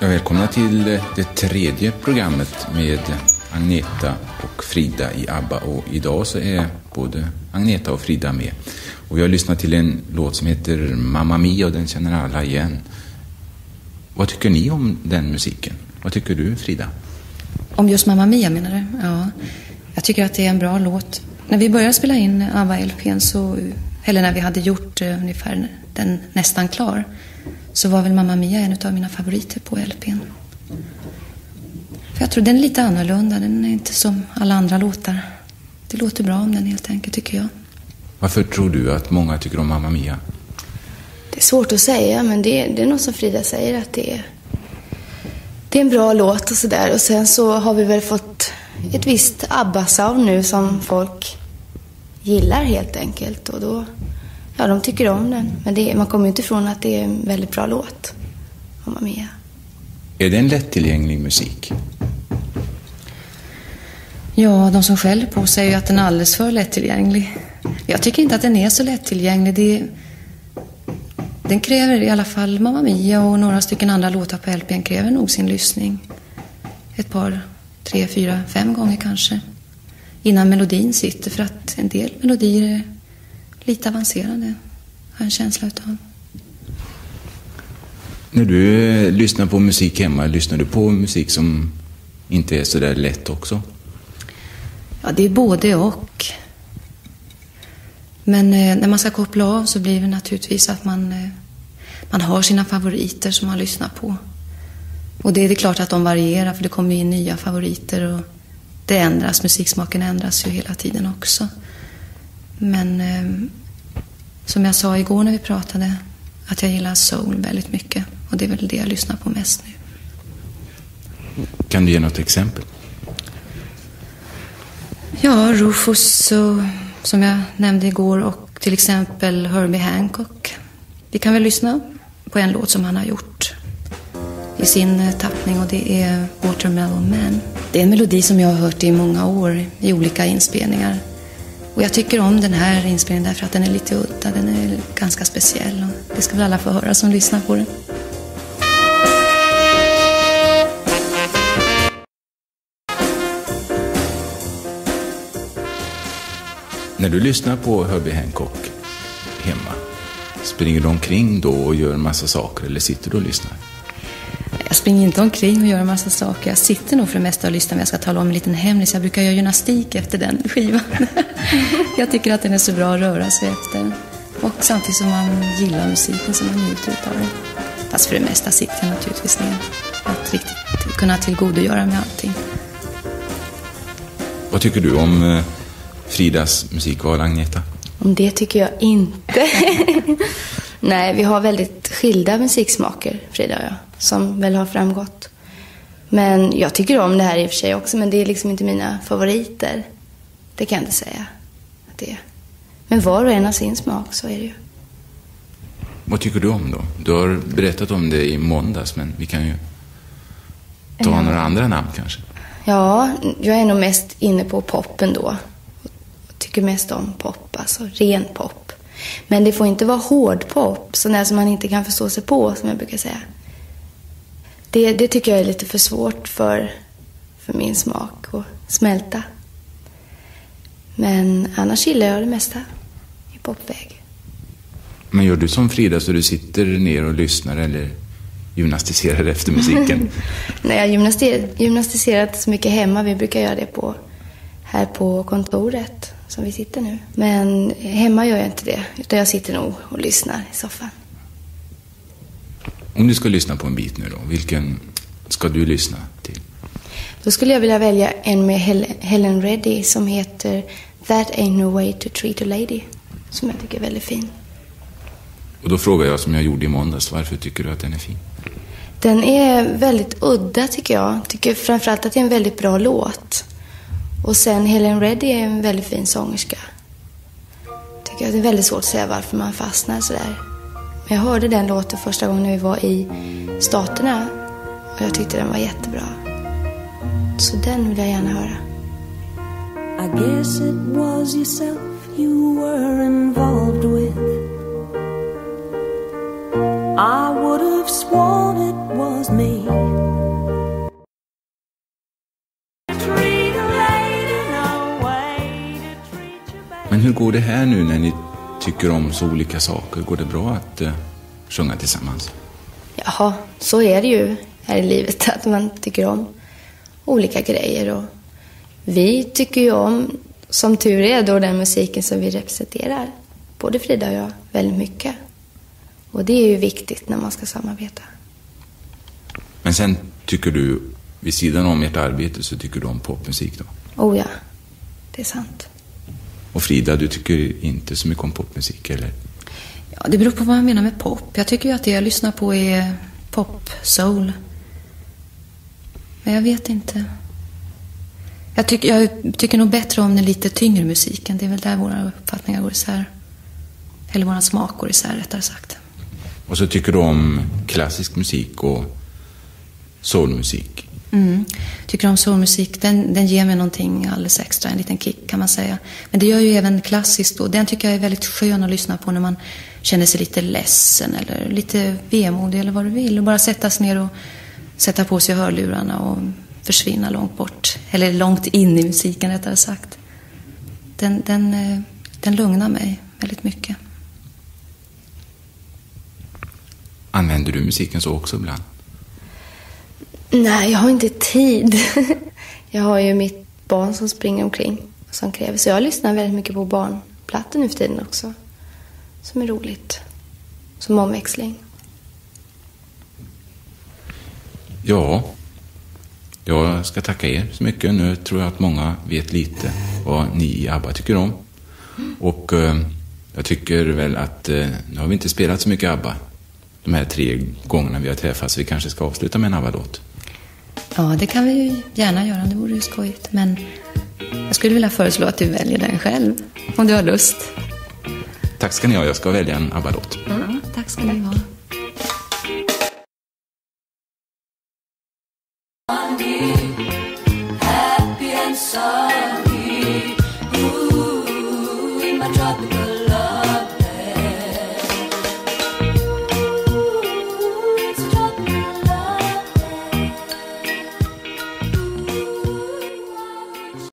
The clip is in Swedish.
Jag välkomnar till det tredje programmet med Agneta och Frida i ABBA. Och idag så är både Agneta och Frida med. Och jag har lyssnat till en låt som heter Mamma Mia och den känner alla igen. Vad tycker ni om den musiken? Vad tycker du, Frida? Om just Mamma Mia menar du? Ja, jag tycker att det är en bra låt. När vi började spela in ABBA-LPn så, eller när vi hade gjort ungefär den nästan klar, så var väl Mamma Mia en av mina favoriter på LPn. För jag tror den är lite annorlunda, den är inte som alla andra låtar. Det låter bra om den helt enkelt, tycker jag. Varför tror du att många tycker om Mamma Mia? Det är svårt att säga, men det är något som Frida säger, att det är en bra låt och sådär. Och sen så har vi väl fått ett visst ABBA-sound nu som folk gillar helt enkelt. Och då, ja, de tycker om den. Men man kommer ju inte ifrån att det är en väldigt bra låt, Mamma Mia. Är det en lättillgänglig musik? Ja, de som skäller på säger ju att den är alldeles för lättillgänglig. Jag tycker inte att den är så lättillgänglig. Den kräver i alla fall Mamma Mia och några stycken andra låtar på LPn kräver nog sin lyssning. Ett par, 3, 4, 5 gånger kanske. Innan melodin sitter, för att en del melodier är lite avancerade. Har jag en känsla utav. När du lyssnar på musik hemma, lyssnar du på musik som inte är så där lätt också? Ja, det är både och. Men när man ska koppla av så blir det naturligtvis att man har sina favoriter som man lyssnar på. Och det är klart att de varierar, för det kommer in nya favoriter och det ändras, musiksmaken ändras ju hela tiden också. Men som jag sa igår när vi pratade, att jag gillar soul väldigt mycket. Och det är väl det jag lyssnar på mest nu. Kan du ge något exempel? Ja, Rufus som jag nämnde igår, och till exempel Herbie Hancock. Vi kan väl lyssna på en låt som han har gjort i sin tappning, och det är Watermelon Man. Det är en melodi som jag har hört i många år i olika inspelningar. Och jag tycker om den här inspelningen därför att den är lite udda, den är ganska speciell, och det ska väl alla få höra som lyssnar på den. När du lyssnar på Herbie Hancock hemma, springer du omkring då och gör en massa saker, eller sitter du och lyssnar? Jag springer inte omkring och gör en massa saker. Jag sitter nog för det mesta och lyssnar, men jag ska tala om en liten hemlis. Jag brukar göra gymnastik efter den skivan. Jag tycker att den är så bra att röra sig efter. Och samtidigt som man gillar musiken så man njuter av den. Fast för det mesta sitter jag naturligtvis ner. Att riktigt kunna tillgodogöra med allting. Vad tycker du om Fridas musikval, Agneta? Om det tycker jag inte. Nej, vi har väldigt skilda musiksmaker, Frida och jag, som väl har framgått. Men jag tycker om det här i och för sig också, men det är liksom inte mina favoriter. Det kan jag inte säga att det är. Men var och en har sin smak, så är det ju. Vad tycker du om då? Du har berättat om det i måndags, men vi kan ju ta några andra namn kanske. Ja, jag är nog mest inne på poppen då. Jag tycker mest om pop, alltså ren pop. Men det får inte vara hård pop, sån där som man inte kan förstå sig på, som jag brukar säga. Det tycker jag är lite för svårt för min smak att smälta. Men annars gillar jag det mesta i popväg. Men gör du som Frida, så du sitter ner och lyssnar eller gymnastiserar efter musiken? Nej, jag gymnastiserar inte så mycket hemma. Vi brukar göra det här på kontoret som vi sitter nu. Men hemma gör jag inte det, utan jag sitter nog och lyssnar i soffan. Om du ska lyssna på en bit nu då, vilken ska du lyssna till? Då skulle jag vilja välja en med Helen Reddy som heter That Ain't No Way To Treat A Lady, som jag tycker är väldigt fin. Och då frågar jag, som jag gjorde i måndags, varför tycker du att den är fin? Den är väldigt udda, tycker jag. Tycker framförallt att det är en väldigt bra låt. Och sen Helen Reddy är en väldigt fin sångerska. Tycker att det är väldigt svårt att säga varför man fastnar sådär. Men jag hörde den låten första gången när vi var i Staterna. Och jag tyckte den var jättebra. Så den vill jag gärna höra. I guess it was yourself you were involved with. I would have sworn it was me. Men hur går det här nu när ni tycker om så olika saker? Går det bra att sjunga tillsammans? Jaha, så är det ju här i livet, att man tycker om olika grejer. Och vi tycker ju om, som tur är, då den musiken som vi representerar. Både Frida och jag väldigt mycket. Och det är ju viktigt när man ska samarbeta. Men sen tycker du, vid sidan om ert arbete, så tycker du om popmusik då? Oh ja, det är sant. Och Frida, du tycker inte så mycket om popmusik, eller? Ja, det beror på vad man menar med pop. Jag tycker ju att det jag lyssnar på är pop-soul. Men jag vet inte. Jag tycker nog bättre om den lite tyngre musiken. Det är väl där våra uppfattningar går isär. Eller våra smak går isär, rättare sagt. Och så tycker du om klassisk musik och soulmusik? Tycker om soulmusik. Den ger mig någonting alldeles extra, en liten kick kan man säga. Men det gör ju även klassiskt, och den tycker jag är väldigt skön att lyssna på när man känner sig lite ledsen eller lite vemodig eller vad du vill. Och bara sätta sig ner och sätta på sig hörlurarna och försvinna långt bort. Eller långt in i musiken, rättare sagt. Den lugnar mig väldigt mycket. Använder du musiken så också ibland? Nej, jag har inte tid. Jag har ju mitt barn som springer omkring, som kräver. Så jag lyssnar väldigt mycket på barnplattor nu för tiden också. Som är roligt. Som omväxling. Ja, jag ska tacka er så mycket. Nu tror jag att många vet lite vad ni i ABBA tycker om. Och jag tycker väl att nu har vi inte spelat så mycket ABBA de här 3 gångerna vi har träffats. Vi kanske ska avsluta med en ABBA-låt. Ja, det kan vi ju gärna göra. Det vore ju skojigt. Men jag skulle vilja föreslå att du väljer den själv. Om du har lust. Tack ska ni ha. Jag ska välja en ABBA-låt. Ja, tack ska ni ha. Happy and sad.